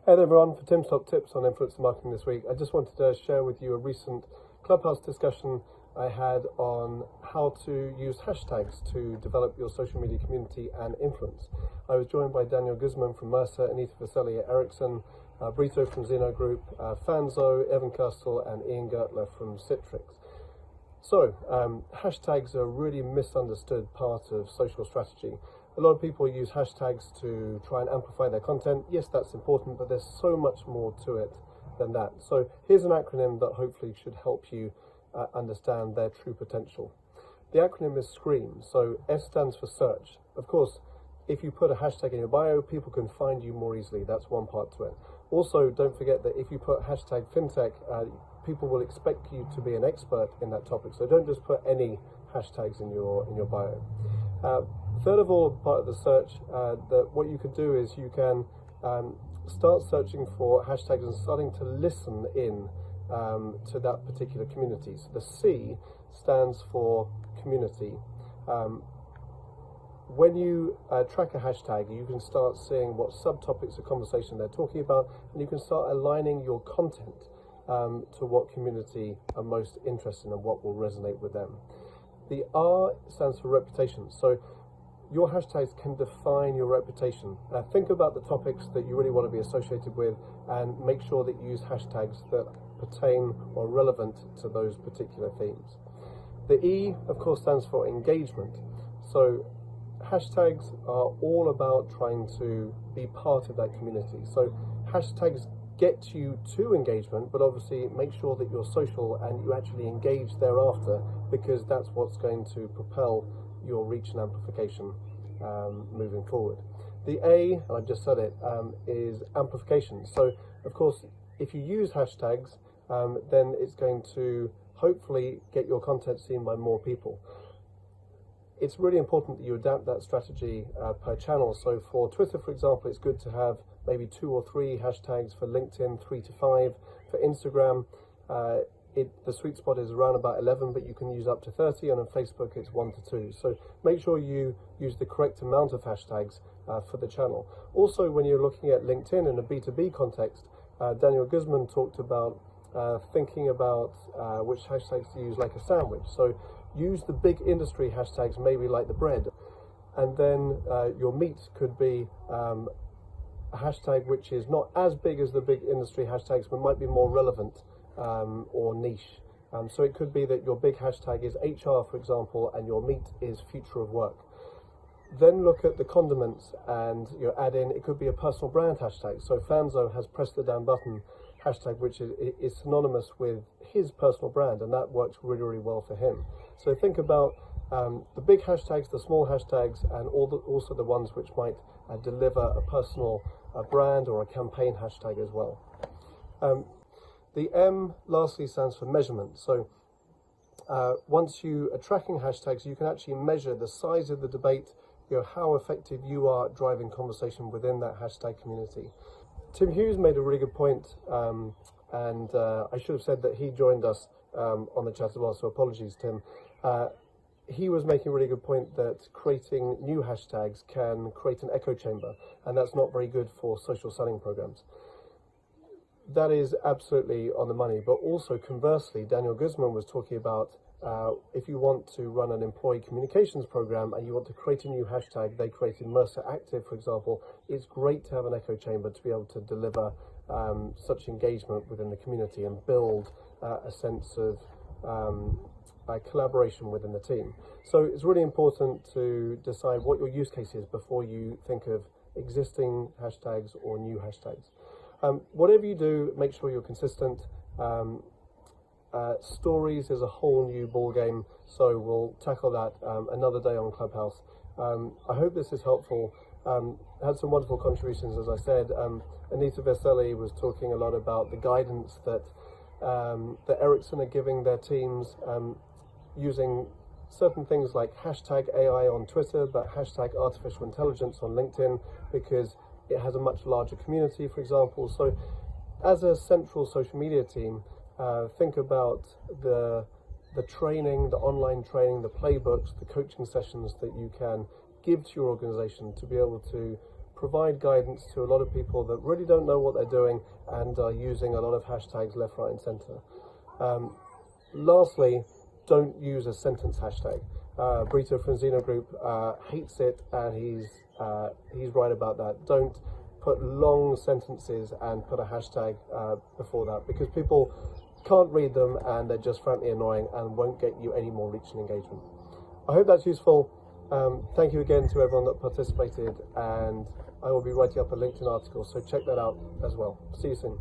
Hey there everyone, for Tim's Top Tips on Influencer Marketing this week, I just wanted to share with you a recent Clubhouse discussion I had on how to use hashtags to develop your social media community and influence. I was joined by Daniel Guzman from Mercer, Anita Vaselli at Ericsson, Brito from Zeno Group, Fanzo, Evan Castle, and Ian Gertler from Citrix. So, hashtags are a really misunderstood part of social strategy. A lot of people use hashtags to try and amplify their content. Yes, that's important, but there's so much more to it than that. So here's an acronym that hopefully should help you understand their true potential. The acronym is SCREAM. So S stands for search. Of course, if you put a hashtag in your bio, people can find you more easily. That's one part to it. Also, don't forget that if you put hashtag fintech, people will expect you to be an expert in that topic. So don't just put any hashtags in your bio. Third of all, part of the search, that what you could do is you can start searching for hashtags and starting to listen in to that particular community. So the C stands for community. When you track a hashtag, you can start seeing what subtopics of conversation they're talking about, and you can start aligning your content to what community are most interested in and what will resonate with them. The R stands for reputation. So your hashtags can define your reputation. Think about the topics that you really want to be associated with and make sure that you use hashtags that pertain or are relevant to those particular themes. The E, of course, stands for engagement. So hashtags are all about trying to be part of that community. So hashtags get you to engagement, but obviously make sure that you're social and you actually engage thereafter, because that's what's going to propel your reach and amplification moving forward. The A, and I just said it, is amplification. So of course, if you use hashtags, then it's going to hopefully get your content seen by more people. It's really important that you adapt that strategy per channel. So for Twitter, for example, it's good to have maybe 2 or 3 hashtags. For LinkedIn, 3 to 5. For Instagram, the sweet spot is around about 11, but you can use up to 30, and on Facebook it's 1 to 2. So make sure you use the correct amount of hashtags for the channel. Also, when you're looking at LinkedIn in a B2B context, Daniel Guzman talked about thinking about which hashtags to use like a sandwich. So use the big industry hashtags, maybe like the bread, and then your meat could be a hashtag which is not as big as the big industry hashtags, but might be more relevant or niche. So it could be that your big hashtag is HR, for example, and your meat is future of work. Then look at the condiments and add in, it could be a personal brand hashtag. So Fanzo has pressed the down button hashtag, which is synonymous with his personal brand, and that works really, really well for him. So think about the big hashtags, the small hashtags, and also the ones which might deliver a personal brand or a campaign hashtag as well. The M, lastly, stands for measurement. So once you are tracking hashtags, you can actually measure the size of the debate, how effective you are at driving conversation within that hashtag community. Tim Hughes made a really good point, and I should have said that he joined us on the chat as well, so apologies, Tim. He was making a really good point that creating new hashtags can create an echo chamber, and that's not very good for social selling programs. That is absolutely on the money, but also conversely, Daniel Guzman was talking about if you want to run an employee communications program and you want to create a new hashtag, they created Mercer Active, for example, it's great to have an echo chamber to be able to deliver such engagement within the community and build a sense of collaboration within the team. So it's really important to decide what your use case is before you think of existing hashtags or new hashtags. Whatever you do, make sure you're consistent. Stories is a whole new ball game, so we'll tackle that another day on Clubhouse. I hope this is helpful. Had some wonderful contributions, as I said. Anita Vaselli was talking a lot about the guidance that Ericsson are giving their teams, using certain things like hashtag AI on Twitter, but hashtag artificial intelligence on LinkedIn, because it has a much larger community, for example. So as a central social media team, think about the training, the online training, the playbooks, the coaching sessions that you can give to your organization to be able to provide guidance to a lot of people that really don't know what they're doing and are using a lot of hashtags left, right and centre. Lastly, don't use a sentence hashtag. Brito from Xeno Group hates it, and he's right about that. Don't put long sentences and put a hashtag before that, because people can't read them and they're just frankly annoying and won't get you any more reach and engagement. I hope that's useful. Thank you again to everyone that participated, and I will be writing up a LinkedIn article, so check that out as well. See you soon.